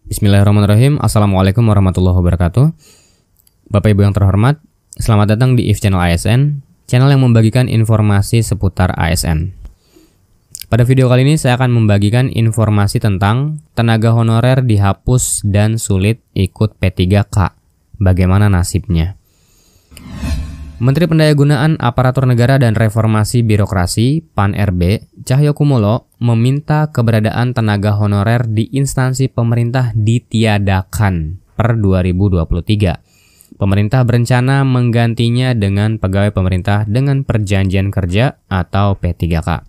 Bismillahirrahmanirrahim. Assalamualaikum warahmatullahi wabarakatuh. Bapak Ibu yang terhormat, selamat datang di IF Channel ASN, channel yang membagikan informasi seputar ASN. Pada video kali ini saya akan membagikan informasi tentang tenaga honorer dihapus dan sulit ikut P3K. Bagaimana nasibnya? Menteri Pendayagunaan Aparatur Negara dan Reformasi Birokrasi (PAN-RB) Cahyokumolo meminta keberadaan tenaga honorer di instansi pemerintah ditiadakan per 2023. Pemerintah berencana menggantinya dengan pegawai pemerintah dengan perjanjian kerja atau P3K.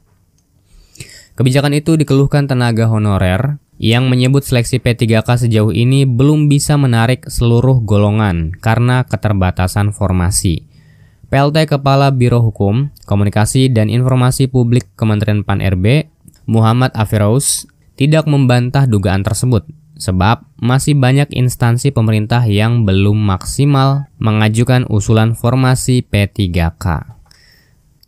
Kebijakan itu dikeluhkan tenaga honorer yang menyebut seleksi P3K sejauh ini belum bisa menarik seluruh golongan karena keterbatasan formasi. PLT Kepala Biro Hukum, Komunikasi dan Informasi Publik Kementerian PAN-RB, Muhammad Afirous, tidak membantah dugaan tersebut, sebab masih banyak instansi pemerintah yang belum maksimal mengajukan usulan formasi P3K.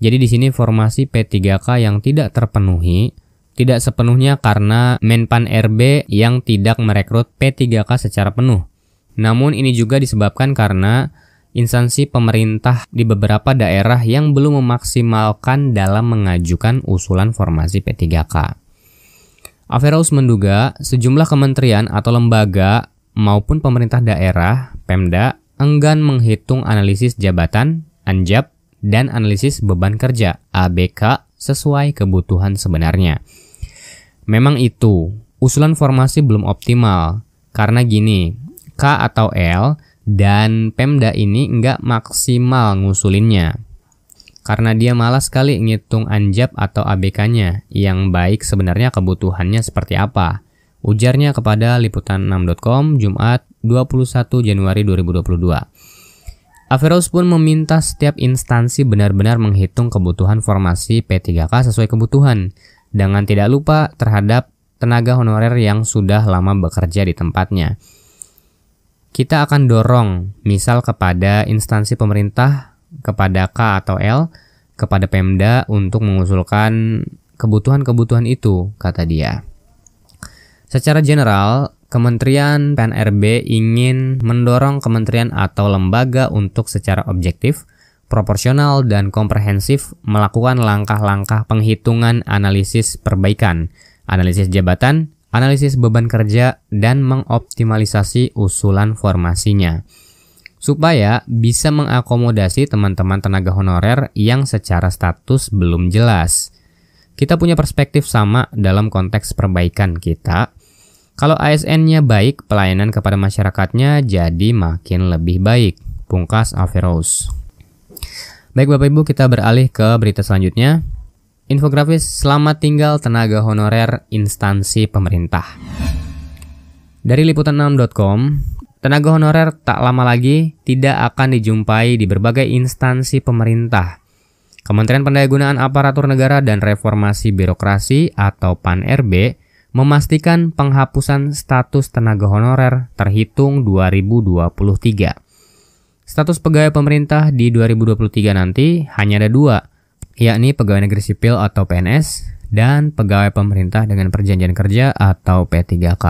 Jadi di sini formasi P3K yang tidak terpenuhi tidak sepenuhnya karena Menpan RB yang tidak merekrut P3K secara penuh. Namun ini juga disebabkan karena instansi pemerintah di beberapa daerah yang belum memaksimalkan dalam mengajukan usulan formasi P3K. Afirous menduga sejumlah kementerian atau lembaga maupun pemerintah daerah, Pemda, enggan menghitung analisis jabatan, ANJAP, dan analisis beban kerja, ABK, sesuai kebutuhan sebenarnya. Memang itu, usulan formasi belum optimal, karena gini, K atau L dan Pemda ini nggak maksimal ngusulinnya. Karena dia malas sekali ngitung ANJAP atau ABK-nya, yang baik sebenarnya kebutuhannya seperti apa. Ujarnya kepada liputan6.com Jumat 21 Januari 2022. Afirous pun meminta setiap instansi benar-benar menghitung kebutuhan formasi P3K sesuai kebutuhan, dengan tidak lupa terhadap tenaga honorer yang sudah lama bekerja di tempatnya. Kita akan dorong, misal kepada instansi pemerintah, kepada K atau L, kepada Pemda untuk mengusulkan kebutuhan-kebutuhan itu, kata dia. Secara general, Kementerian PAN-RB ingin mendorong kementerian atau lembaga untuk secara objektif, proporsional, dan komprehensif melakukan langkah-langkah penghitungan analisis perbaikan, analisis jabatan, analisis beban kerja, dan mengoptimalisasi usulan formasinya, supaya bisa mengakomodasi teman-teman tenaga honorer yang secara status belum jelas. Kita punya perspektif sama dalam konteks perbaikan kita. Kalau ASN-nya baik, pelayanan kepada masyarakatnya jadi makin lebih baik, pungkas Afirous. Baik Bapak Ibu, kita beralih ke berita selanjutnya. Infografis selamat tinggal tenaga honorer instansi pemerintah. Dari liputan6.com, tenaga honorer tak lama lagi tidak akan dijumpai di berbagai instansi pemerintah. Kementerian Pendayagunaan Aparatur Negara dan Reformasi Birokrasi atau PAN-RB memastikan penghapusan status tenaga honorer terhitung 2023. Status pegawai pemerintah di 2023 nanti hanya ada dua, yakni pegawai negeri sipil atau PNS dan pegawai pemerintah dengan perjanjian kerja atau P3K.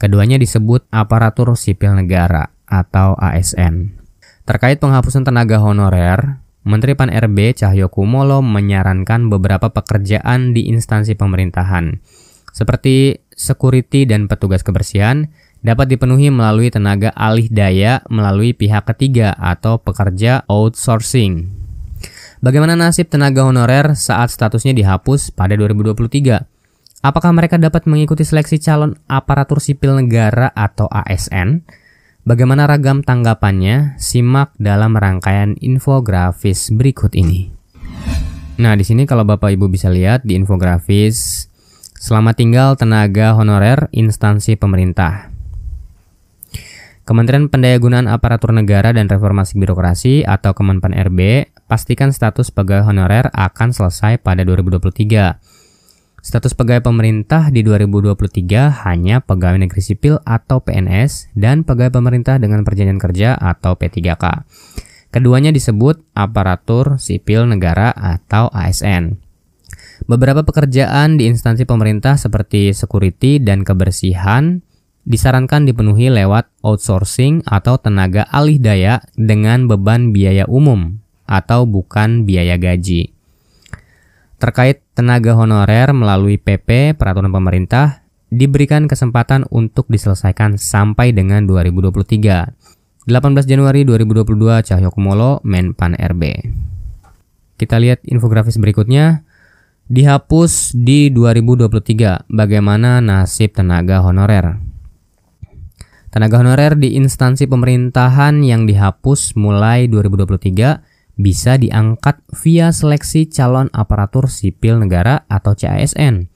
Keduanya disebut aparatur sipil negara atau ASN. Terkait penghapusan tenaga honorer, Menteri PAN-RB Cahyokumolo menyarankan beberapa pekerjaan di instansi pemerintahan, seperti security dan petugas kebersihan, dapat dipenuhi melalui tenaga alih daya melalui pihak ketiga atau pekerja outsourcing. Bagaimana nasib tenaga honorer saat statusnya dihapus pada 2023? Apakah mereka dapat mengikuti seleksi calon aparatur sipil negara atau ASN? Bagaimana ragam tanggapannya? Simak dalam rangkaian infografis berikut ini. Nah, di sini kalau Bapak Ibu bisa lihat di infografis, selamat tinggal tenaga honorer instansi pemerintah. Kementerian Pendayagunaan Aparatur Negara dan Reformasi Birokrasi atau Kemenpan RB pastikan status pegawai honorer akan selesai pada 2023. Status pegawai pemerintah di 2023 hanya pegawai negeri sipil atau PNS dan pegawai pemerintah dengan perjanjian kerja atau P3K. Keduanya disebut aparatur sipil negara atau ASN. Beberapa pekerjaan di instansi pemerintah seperti security dan kebersihan disarankan dipenuhi lewat outsourcing atau tenaga alih daya dengan beban biaya umum atau bukan biaya gaji. Terkait tenaga honorer melalui PP peraturan pemerintah, diberikan kesempatan untuk diselesaikan sampai dengan 2023. 18 Januari 2022, Cahyokumolo, Menpan RB. Kita lihat infografis berikutnya. Dihapus di 2023, bagaimana nasib tenaga honorer? Tenaga honorer di instansi pemerintahan yang dihapus mulai 2023 bisa diangkat via seleksi calon aparatur sipil negara atau CASN.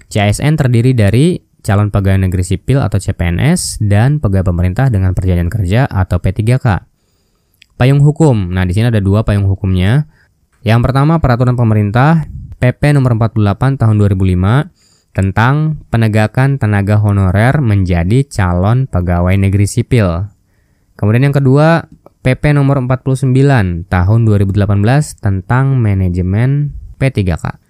CASN terdiri dari calon pegawai negeri sipil atau CPNS dan pegawai pemerintah dengan perjanjian kerja atau P3K. Payung hukum. Nah, di sini ada dua payung hukumnya. Yang pertama, peraturan pemerintah PP nomor 48 tahun 2005 tentang penegakan tenaga honorer menjadi calon pegawai negeri sipil. Kemudian yang kedua, PP nomor 49 tahun 2018 tentang manajemen P3K.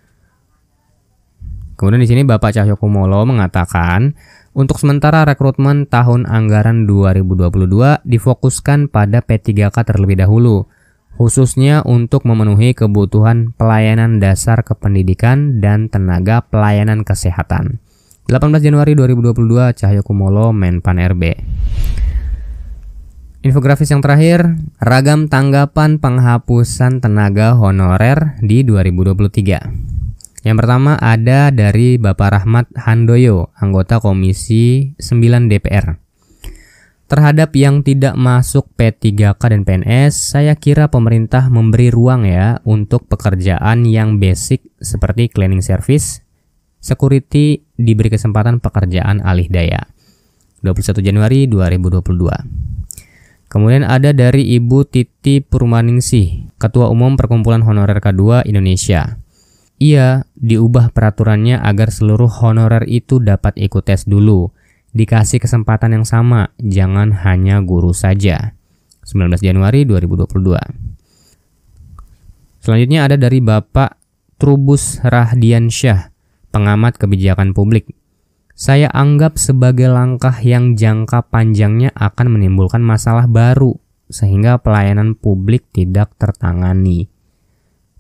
Kemudian di sini Bapak Cahyokumolo mengatakan, untuk sementara rekrutmen tahun anggaran 2022 difokuskan pada P3K terlebih dahulu, khususnya untuk memenuhi kebutuhan pelayanan dasar kependidikan dan tenaga pelayanan kesehatan. 18 Januari 2022, Cahyokumolo, Menpan RB. Infografis yang terakhir, ragam tanggapan penghapusan tenaga honorer di 2023. Yang pertama ada dari Bapak Rahmat Handoyo, anggota Komisi 9 DPR. Terhadap yang tidak masuk P3K dan PNS, saya kira pemerintah memberi ruang ya untuk pekerjaan yang basic seperti cleaning service, security diberi kesempatan pekerjaan alih daya. 21 Januari 2022. Kemudian ada dari Ibu Titi Purmaningsih, Ketua Umum Perkumpulan Honorer K2 Indonesia. Ia diubah peraturannya agar seluruh honorer itu dapat ikut tes dulu. Dikasih kesempatan yang sama, jangan hanya guru saja. 19 Januari 2022. Selanjutnya ada dari Bapak Trubus Rahdiansyah, pengamat kebijakan publik. Saya anggap sebagai langkah yang jangka panjangnya akan menimbulkan masalah baru, sehingga pelayanan publik tidak tertangani.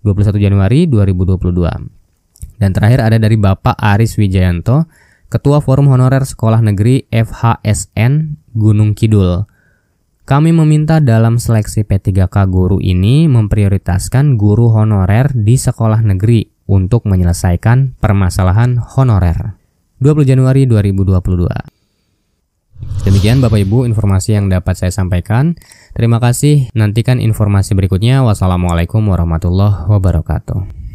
21 Januari 2022. Dan terakhir ada dari Bapak Aris Wijayanto, Ketua Forum Honorer Sekolah Negeri FHSN Gunung Kidul. Kami meminta dalam seleksi P3K guru ini memprioritaskan guru honorer di sekolah negeri untuk menyelesaikan permasalahan honorer. 20 Januari 2022. Demikian Bapak Ibu informasi yang dapat saya sampaikan. Terima kasih. Nantikan informasi berikutnya. Wassalamualaikum warahmatullahi wabarakatuh.